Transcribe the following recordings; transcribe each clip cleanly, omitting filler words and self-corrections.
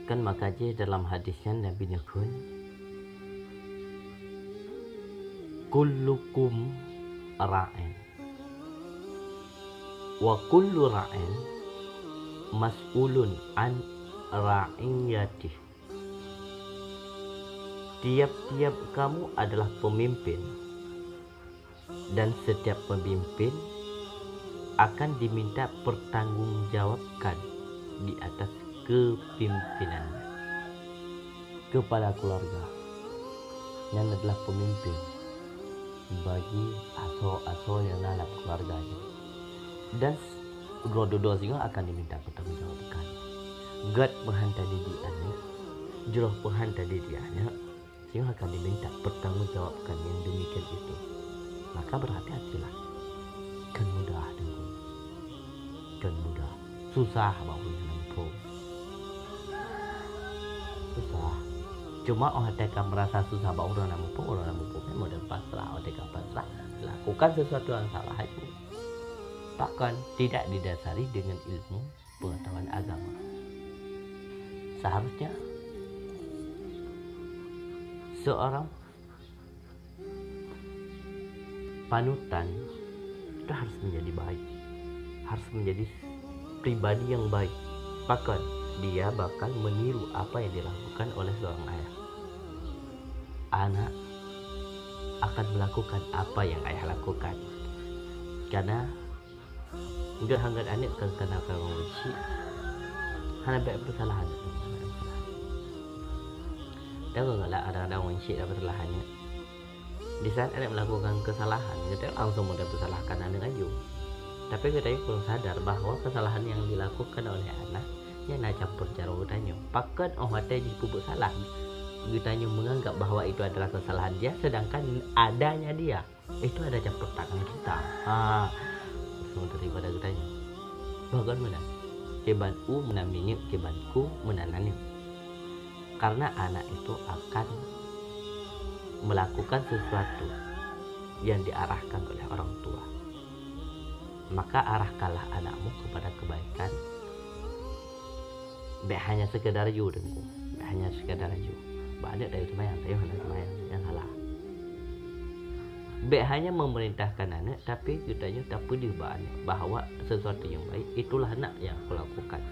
Kan makanya dalam hadisnya Nabi nyebut kullukum ra'in wa kullu ra'in mas'ulun an ra'iyatih. Tiap-tiap kamu adalah pemimpin, dan setiap pemimpin akan diminta pertanggungjawabkan di atas kepimpinan. Kepala keluarga yang adalah pemimpin bagi aso-aso yang dalam keluarganya, dan dua-dua juga akan diminta pertanggungjawabkan. Gad berhantar diri anak, juruh berhantar diri anak, sehingga akan diminta pertanggungjawabkan yang demikian itu. Maka berhati-hatilah. Kan mudah dengan, kan mudah, susah bahu yang nampu. Susah. Cuma orang mereka merasa susah bahu orang nampu model pasrah, orang pasrah lakukan sesuatu yang salah itu. Bahkan tidak didasari dengan ilmu pengetahuan agama. Seharusnya seorang panutan itu harus menjadi baik, harus menjadi pribadi yang baik. Bahkan dia bakal meniru apa yang dilakukan oleh seorang ayah. Anak akan melakukan apa yang ayah lakukan, karena enggak hangat anak kena orang benci, hanya baik kesalahan. Tahu enggak ada orang benci dapat kesalahannya. Di saat anak melakukan kesalahan, kita langsung mudah bersalahkan anak aja. Tapi kita perlu sadar bahwa kesalahan yang dilakukan oleh anak yang nak campur cara utanya. Pakat orang tadi pupuk salah, kitanya menganggap bahwa itu adalah kesalahan dia, sedangkan adanya dia itu ada campur tangan kita. Semua daripada kitanya. Bagaimana? Kebanku menamini, kebanku menanani. Karena anak itu akan melakukan sesuatu yang diarahkan oleh orang tua. Maka arahkanlah anakmu kepada kebaikan. Bukan hanya sekedar you dengku, bukan hanya sekedar you. Banyak dari semayang, saya hendak semayang yang salah. Bukan hanya memerintahkan anak, tapi kitanya tak pedih bahwa sesuatu yang baik itulah anak yang aku lakukan.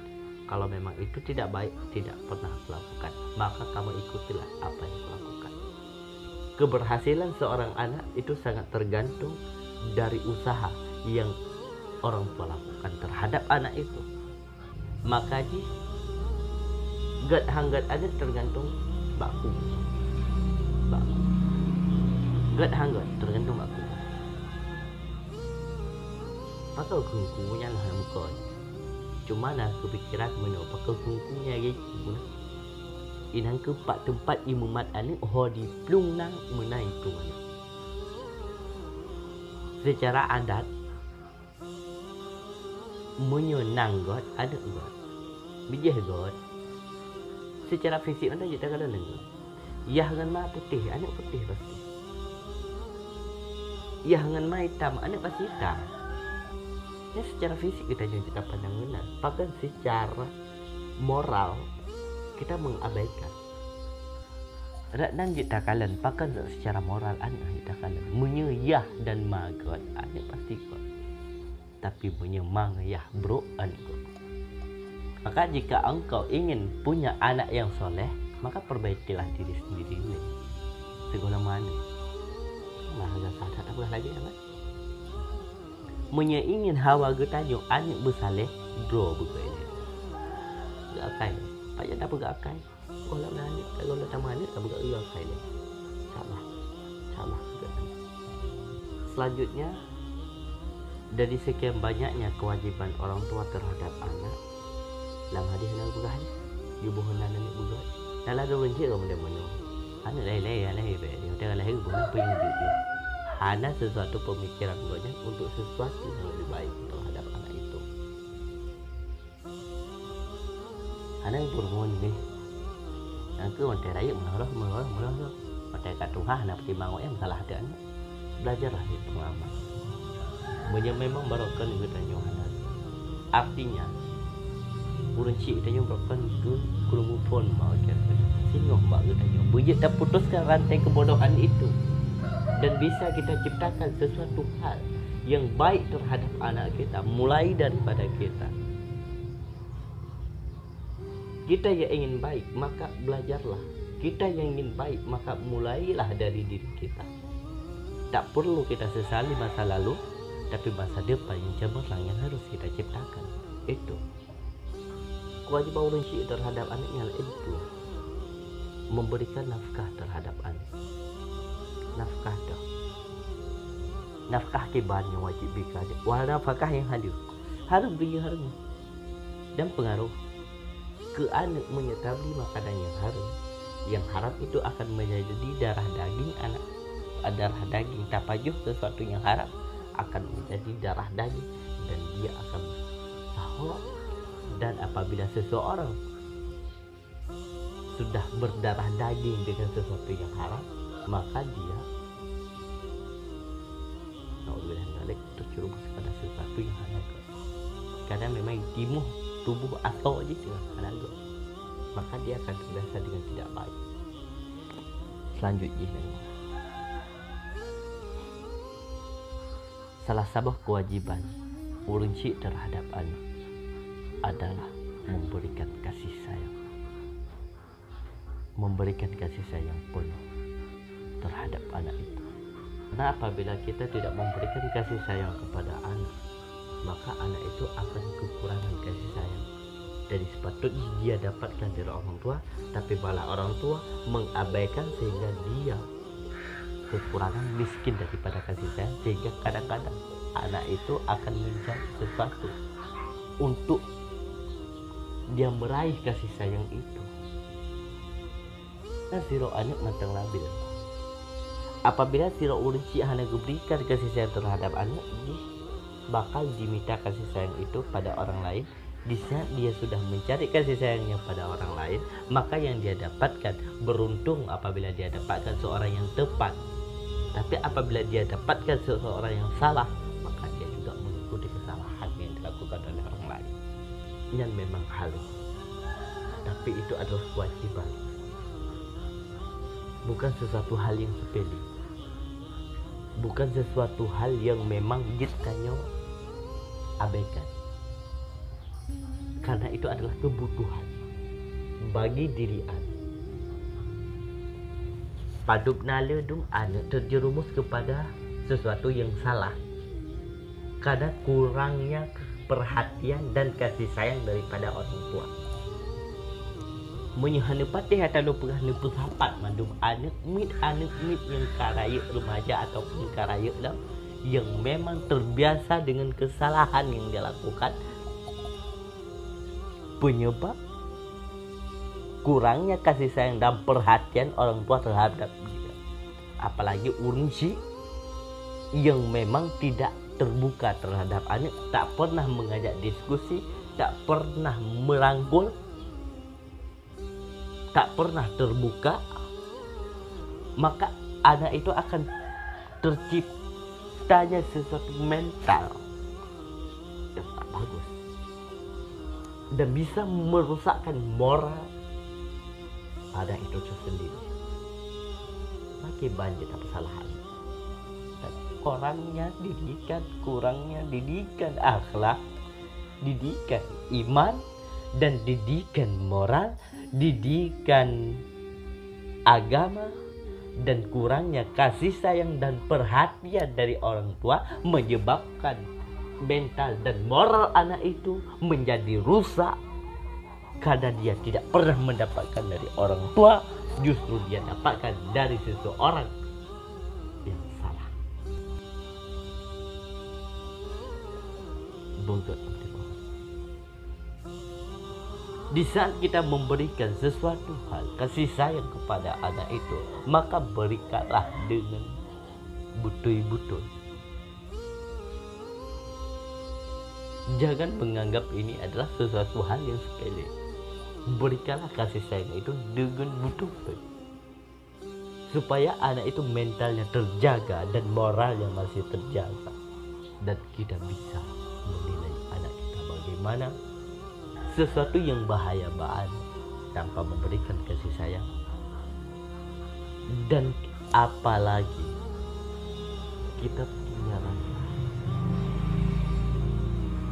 Kalau memang itu tidak baik, tidak pernah aku lakukan, maka kamu ikutilah apa yang aku lakukan. Keberhasilan seorang anak itu sangat tergantung dari usaha yang orang tua lakukan terhadap anak itu. Maka gad hanggat ada tergantung baku. Gad hanggat tergantung baku. Maka kungkunya lah muka. Cuma nak kepikiran menapa kungkunya gitu. Inang keempat tempat imumat anak di plung nang menai plung anak. Secara adat menyenang God ada God, bijih God. Secara fisik anda kita kada dengar. Yah ngan ma putih, anak putih pasti. Yah ngan ma hitam, anak pasti hitam. Ya secara fisik kita juga pandang benar. Bahkan secara moral kita mengabaikan. Radang kita kalian, bahkan secara moral anak kita kalian menyayah dan magot anak pasti God. Tapi menyemang yah bro anak God. Maka jika engkau ingin punya anak yang soleh, maka perbaikilah diri sendiri dulu. Segala mana. Nah, agak sadar tak boleh lagi anak. Ingin hawa getanya anak bersaleh, bro begini. Gak akai. Payah tak pegak akai. Kalau nak anak, kalau nak tamu anak, tak pegak akai dia. Salah. Selanjutnya, dari sekian banyaknya kewajiban orang tua terhadap anak, dalam hadis nak berkah ni, ibu hendak anak berkah. Dalam ada benci kau benda mana? Anak lahir be dia, dia lahir bukan pengen dia. Hanya sesuatu pemikiran banyak untuk sesuatu yang lebih baik terhadap anak itu. Anak yang bermohon ni, aku wanita raya mengarah. Wanita kat Tuhan nak pertimbang yang salah ada anak. Belajarlah di pengalaman. Memang barokan kita nyohanan. Artinya urang cik tanya berapa ke kurung phone mak singoh mak tanya bujit dah putuskan rantai kebodohan itu dan bisa kita ciptakan sesuatu hal yang baik terhadap anak kita mulai daripada kita. Kita yang ingin baik maka belajarlah. Kita yang ingin baik maka mulailah dari diri kita. Tak perlu kita sesali masa lalu, tapi masa depan yang cemerlang yang harus kita ciptakan. Itu kewajiban orang Syiah terhadap anaknya itu memberikan nafkah terhadap anak. Nafkah dah. Nafkah kiban yang wajib berikan. Wal nafkah yang hadir harus beri harum dan pengaruh ke anak menyertai makanan yang haram. Yang haram itu akan menjadi darah daging anak. Darah daging tapajuh sesuatu yang haram akan menjadi darah daging dan dia akan sahur. Dan apabila seseorang sudah berdarah daging dengan sesuatu yang haram, maka dia terjerumus pada sesuatu yang haram. Karena memang timuh tubuh atau aja dengan haram, maka dia akan terbiasa dengan tidak baik. Selanjutnya, salah satu kewajiban orang cik terhadap anak adalah memberikan kasih sayang. Memberikan kasih sayang penuh terhadap anak itu. Karena apabila kita tidak memberikan kasih sayang kepada anak, maka anak itu akan kekurangan kasih sayang dari sepatutnya dia dapatkan dari orang tua, tapi malah orang tua mengabaikan sehingga dia kekurangan miskin daripada kasih sayang, sehingga kadang-kadang anak itu akan mencari sesuatu untuk dia meraih kasih sayang itu. Nah, siro anak matang labil. Apabila siro urci hanya berikan kasih sayang terhadap anak, dia bakal diminta kasih sayang itu pada orang lain. Di saat dia sudah mencari kasih sayangnya pada orang lain, maka yang dia dapatkan beruntung apabila dia dapatkan seorang yang tepat. Tapi apabila dia dapatkan seseorang yang salah, maka dia juga mengikuti kesalahan yang dilakukan oleh orang lain. Yang memang halus, tapi itu adalah kewajiban, bukan sesuatu hal yang sepele, bukan sesuatu hal yang memang jitkannya abaikan. Karena itu adalah kebutuhan bagi diri anak. Paduk nala dung anak terjerumus kepada sesuatu yang salah karena kurangnya perhatian dan kasih sayang daripada orang tua. Menyahana patih atau pernah nepu sapat mandum anak mit yang karaya remaja ataupun karaya dah yang memang terbiasa dengan kesalahan yang dia lakukan, penyebab kurangnya kasih sayang dan perhatian orang tua terhadap dia. Apalagi urunci yang memang tidak terbuka terhadap anak, tak pernah mengajak diskusi, tak pernah merangkul, tak pernah terbuka, maka anak itu akan terciptanya sesuatu mental yang tak bagus dan bisa merusakkan moral anak itu sendiri. Makin banyak kesalahan. Kurangnya didikan akhlak, didikan iman, dan didikan moral, didikan agama, dan kurangnya kasih sayang dan perhatian dari orang tua menyebabkan mental dan moral anak itu menjadi rusak karena dia tidak pernah mendapatkan dari orang tua, justru dia dapatkan dari seseorang yang salah. Di saat kita memberikan sesuatu hal kasih sayang kepada anak itu, maka berikanlah dengan betul-betul. Jangan menganggap ini adalah sesuatu hal yang sepele. Berikanlah kasih sayang itu dengan betul-betul, supaya anak itu mentalnya terjaga dan moralnya masih terjaga, dan kita bisa menilai anak kita bagaimana sesuatu yang bahaya tanpa memberikan kasih sayang. Dan apalagi kita punya rasa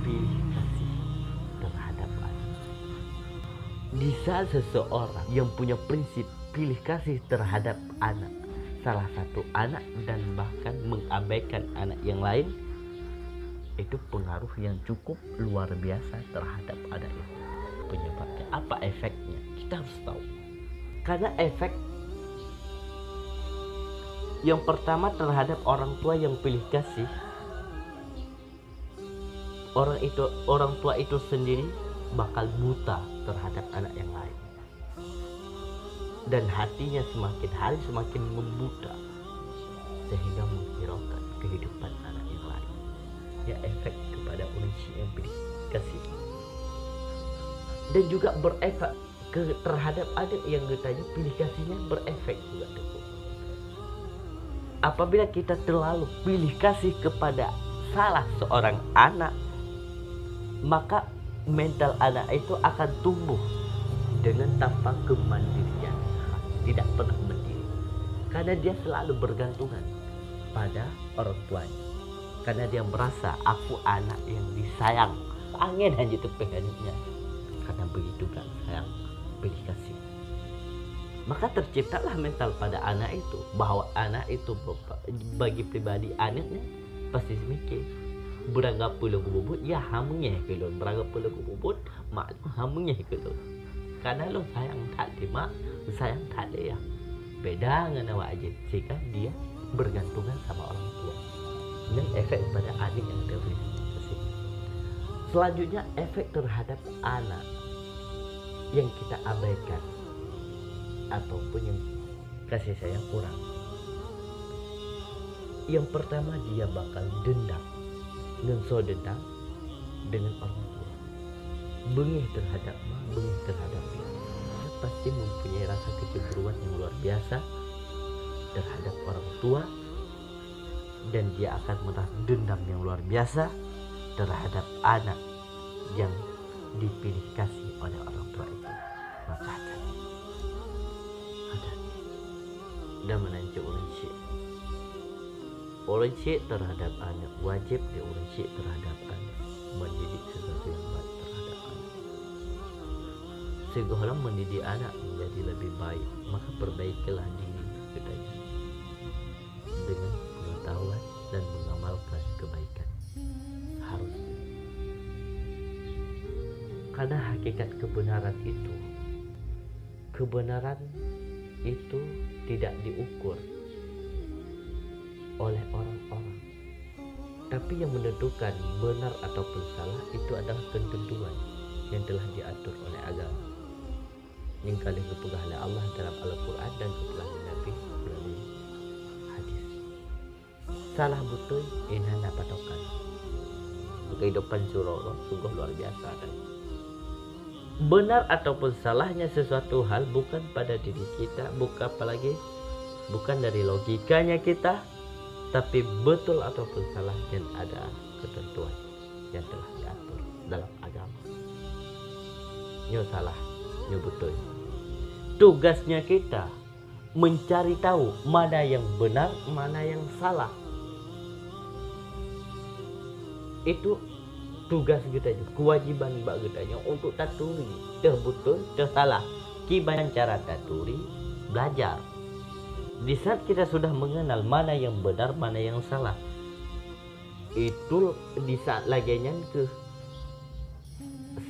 pilih kasih terhadap anak. Di saat seseorang yang punya prinsip pilih kasih terhadap anak, salah satu anak dan bahkan mengabaikan anak yang lain, itu pengaruh yang cukup luar biasa terhadap anak itu. Penyebabnya apa, efeknya kita harus tahu. Karena efek yang pertama terhadap orang tua yang pilih kasih, orang tua itu sendiri bakal buta terhadap anak yang lain, dan hatinya semakin hari semakin membuta sehingga menghiraukan kehidupan anak yang lain. Ya, efek kepada manusia yang pilih kasih. Dan juga berefek terhadap anak yang ditanya pilih kasihnya, berefek juga tuh. Apabila kita terlalu pilih kasih kepada salah seorang anak, maka mental anak itu akan tumbuh dengan tanpa kemandirian, tidak pernah mandiri, karena dia selalu bergantungan pada orang tuanya, karena dia merasa aku anak yang disayang, angin hanya tepehannya, karena begitu kan sayang pilih kasih. Maka terciptalah mental pada anak itu, bahwa anak itu bagi pribadi anaknya pasti mikir berangga pulau bubut ya hamunya kalau berangga pulau bubut mak hamunya kalau, karena lo sayang tak mak sayang tak ya beda dengan awak aja, sehingga dia bergantungan sama orang tua. Dan efek pada anak yang terpilih. Selanjutnya efek terhadap anak yang kita abaikan ataupun yang kasih sayang kurang. Yang pertama, dia bakal dendam dengan orang tua, bengih terhadap dia. Dia pasti mempunyai rasa kecemburuan yang luar biasa terhadap orang tua, dan dia akan merasa dendam yang luar biasa terhadap anak yang dipilih kasih oleh orang tua itu. Maka hati-hati dan menancu orang syek terhadap anak, wajib dia orang syek terhadap anak, mendidik sesuatu yang baik terhadap anak. Segala mendidik anak menjadi lebih baik, maka perbaikilah diri kita dengan pengetahuan dan mengamalkan kebaikan. Harus, karena hakikat kebenaran itu tidak diukur oleh orang-orang, tapi yang menentukan benar ataupun salah itu adalah ketentuan yang telah diatur oleh agama, yang kali dipegang oleh Allah dalam Al-Quran dan dipegang oleh Nabi melalui hadis. Salah betul ini nak patokan kehidupan surau sungguh luar biasa kan. Benar ataupun salahnya sesuatu hal bukan pada diri kita, bukan dari logikanya kita, tapi betul ataupun salah yang ada ketentuan yang telah diatur dalam agama. Nyo salah, nyo betul. Tugasnya kita mencari tahu mana yang benar, mana yang salah. Itu tugas kita, kewajiban bagi kita untuk taturi terbetul tersalah. Kiban cara taturi, belajar. Di saat kita sudah mengenal mana yang benar, mana yang salah, itu di saat laginya ke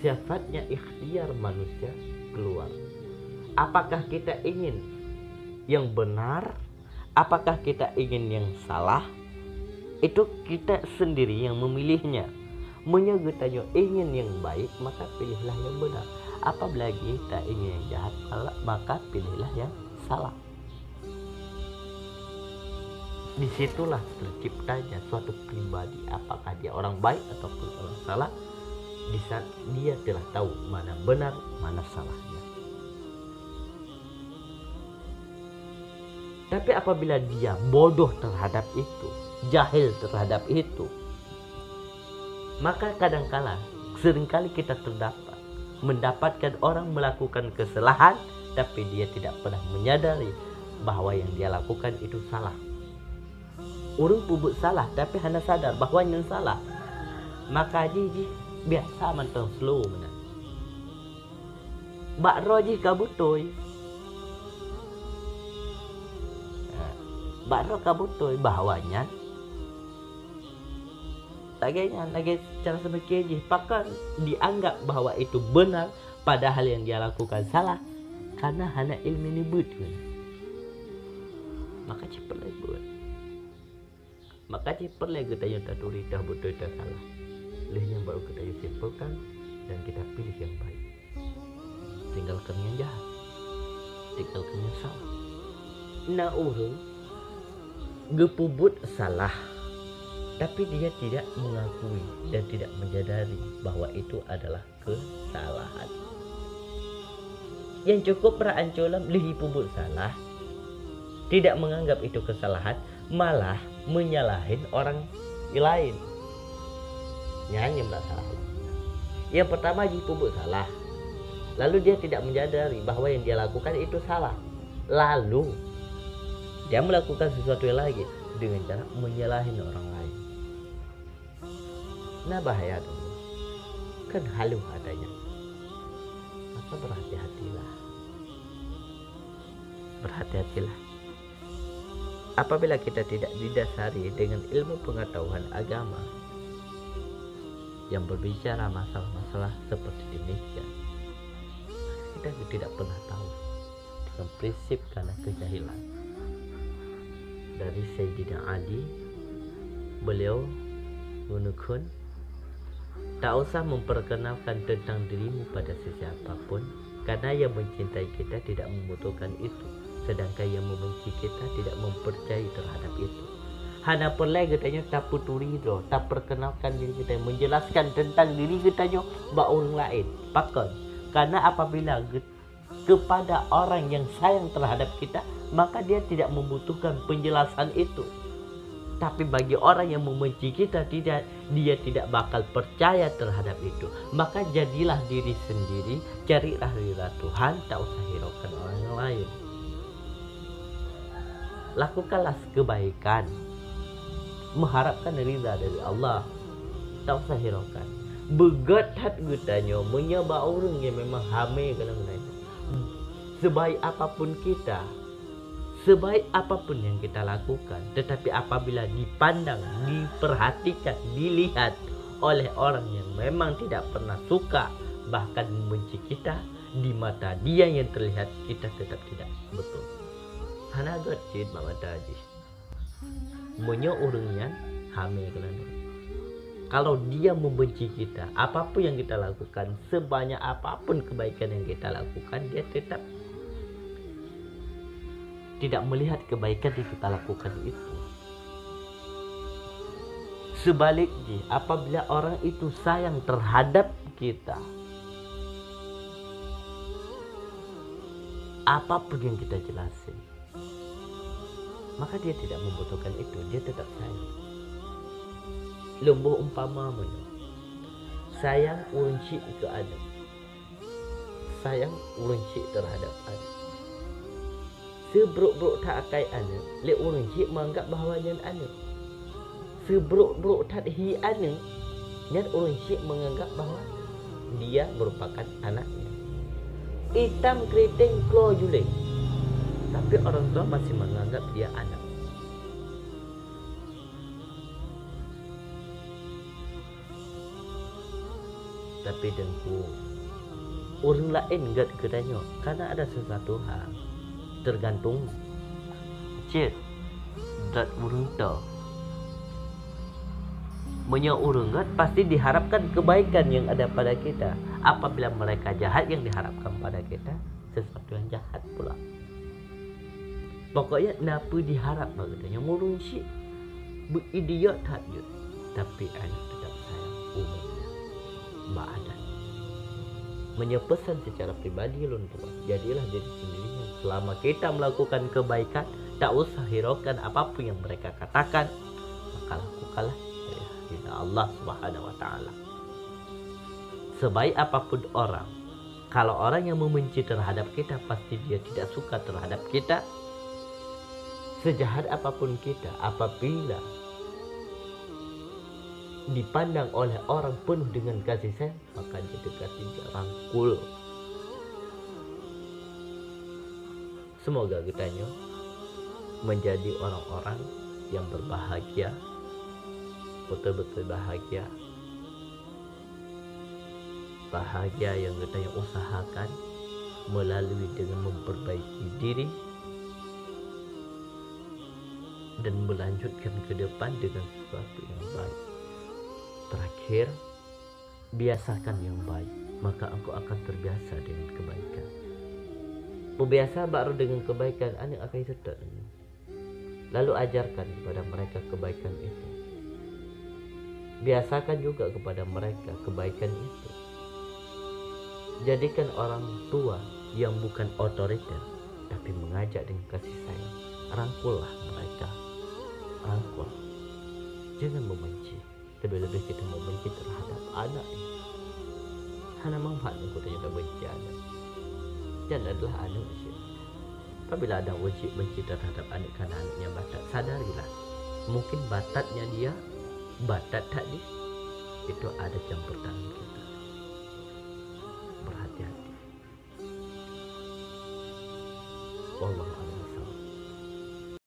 sifatnya ikhtiar manusia keluar. Apakah kita ingin yang benar, apakah kita ingin yang salah? Itu kita sendiri yang memilihnya. Menyegutanya ingin yang baik, maka pilihlah yang benar. Apabila kita ingin yang jahat, maka pilihlah yang salah. Disitulah terciptanya suatu pribadi, apakah dia orang baik ataupun orang salah, di saat dia telah tahu mana benar, mana salahnya. Tapi apabila dia bodoh terhadap itu, jahil terhadap itu, maka kadangkala seringkali kita terdapat mendapatkan orang melakukan kesalahan tapi dia tidak pernah menyadari bahwa yang dia lakukan itu salah. Orang pun salah tapi hanya sadar bahwa yang salah. Maka ji biasa mantang slow mana. Bak roji kabutoy. Bak ro kabutoy bahwanya taganya lagi cara sebagai pakan dianggap bahwa itu benar padahal yang dia lakukan salah karena hanya ilmu ini betul. Maka cepat lagi buat. Maka cepat lagi kita yang tak turi dah betul dah salah. Lehnya baru kita yang simpulkan dan kita pilih yang baik. Tinggalkan yang jahat, tinggalkan yang salah. Nah orang gepubut salah. Tapi dia tidak mengakui dan tidak menyadari bahwa itu adalah kesalahan. Yang cukup beranculam lihi pubut salah, tidak menganggap itu kesalahan, malah menyalahin orang lain. Nyanyi salah. Yang pertama lihi pubut salah, lalu dia tidak menyadari bahwa yang dia lakukan itu salah. Lalu dia melakukan sesuatu yang lagi dengan cara menyalahin orang lain. Nah bahaya tuh, kan halu adanya. Maka berhati-hatilah. Berhati-hatilah. Apabila kita tidak didasari dengan ilmu pengetahuan agama yang berbicara masalah-masalah seperti demikian, kita tidak pernah tahu dengan prinsip karena kejahilan. Dari Sayyidina Ali, beliau menukun, tak usah memperkenalkan tentang dirimu pada sesiapapun, karena yang mencintai kita tidak membutuhkan itu, sedangkan yang membenci kita tidak mempercayai terhadap itu. Hana perlu katanya tak puturi itu, tak perkenalkan diri kita, menjelaskan tentang diri kita bak orang lain. Pakon, karena apabila kepada orang yang sayang terhadap kita, maka dia tidak membutuhkan penjelasan itu. Tapi bagi orang yang membenci kita, dia tidak bakal percaya terhadap itu. Maka jadilah diri sendiri, carilah ridha Tuhan, tak usah hiraukan orang lain. Lakukanlah kebaikan, mengharapkan ridha dari Allah, tak usah hiraukan. Begatat gutanya menyebab orang yang memang hamil kadang-kadang. Sebaik apapun kita, sebaik apapun yang kita lakukan, tetapi apabila dipandang, diperhatikan, dilihat oleh orang yang memang tidak pernah suka, bahkan membenci kita, di mata dia yang terlihat kita tetap tidak betul. Hana gocit mama tadi. Menyo orangnya hamil kenapa? Kalau dia membenci kita, apapun yang kita lakukan, sebanyak apapun kebaikan yang kita lakukan, dia tetap tidak melihat kebaikan yang kita lakukan itu. Sebaliknya, apabila orang itu sayang terhadap kita, apapun yang kita jelasin, maka dia tidak membutuhkan itu, dia tetap sayang. Lembuh umpama mana? Sayang urunci ke Adam, sayang urunci terhadap Adam. Sebruk-bruk tak akai ana, le orang cik menganggap bahawa nyan ana. Sebruk-bruk tak hi ana, nyan orang cik menganggap bahawa dia merupakan anaknya. Hitam keriting keluar juling, tapi orang tua masih menganggap dia anak. Tapi dengku, orang lain enggak katanya, karena ada sesuatu hal. Tergantung cik dat urang tau punya urang pasti diharapkan kebaikan yang ada pada kita. Apabila mereka jahat, yang diharapkan pada kita sesuatu yang jahat pula. Pokoknya napa diharap katanya murung sih beridiot hajut, tapi anak tetap sayang umumnya mbak ada menyepesan secara pribadi lun tua. Jadilah diri sendiri. Selama kita melakukan kebaikan, tak usah hiraukan apapun yang mereka katakan, maka lakukanlah dari Allah Subhanahu wa taala. Sebaik apapun orang, Kalau orang yang membenci terhadap kita, pasti dia tidak suka terhadap kita. Sejahat apapun kita, apabila dipandang oleh orang penuh dengan kasih sayang, maka dia dekati, dia rangkul. Semoga kita menjadi orang-orang yang berbahagia, betul-betul bahagia. Bahagia yang kita usahakan melalui dengan memperbaiki diri dan melanjutkan ke depan dengan sesuatu yang baik. Terakhir, biasakan yang baik, maka engkau akan terbiasa dengan kebaikan. Biasa baru dengan kebaikan, anda akan sedar. Lalu ajarkan kepada mereka kebaikan itu. Biasakan juga kepada mereka kebaikan itu. Jadikan orang tua yang bukan otoriter, tapi mengajak dengan kasih sayang. Rangkullah mereka. Rangkul. Jangan membenci. Lebih-lebih kita membenci terhadap anak. Hanya manfaat yang kita tidak benci anak. Dan adalah anak usia. Apabila ada benci terhadap anak karena anaknya batat, sadarilah. Mungkin batatnya dia, batat tadi, itu ada campur tangan kita. Berhati-hati. Wallahu a'lam.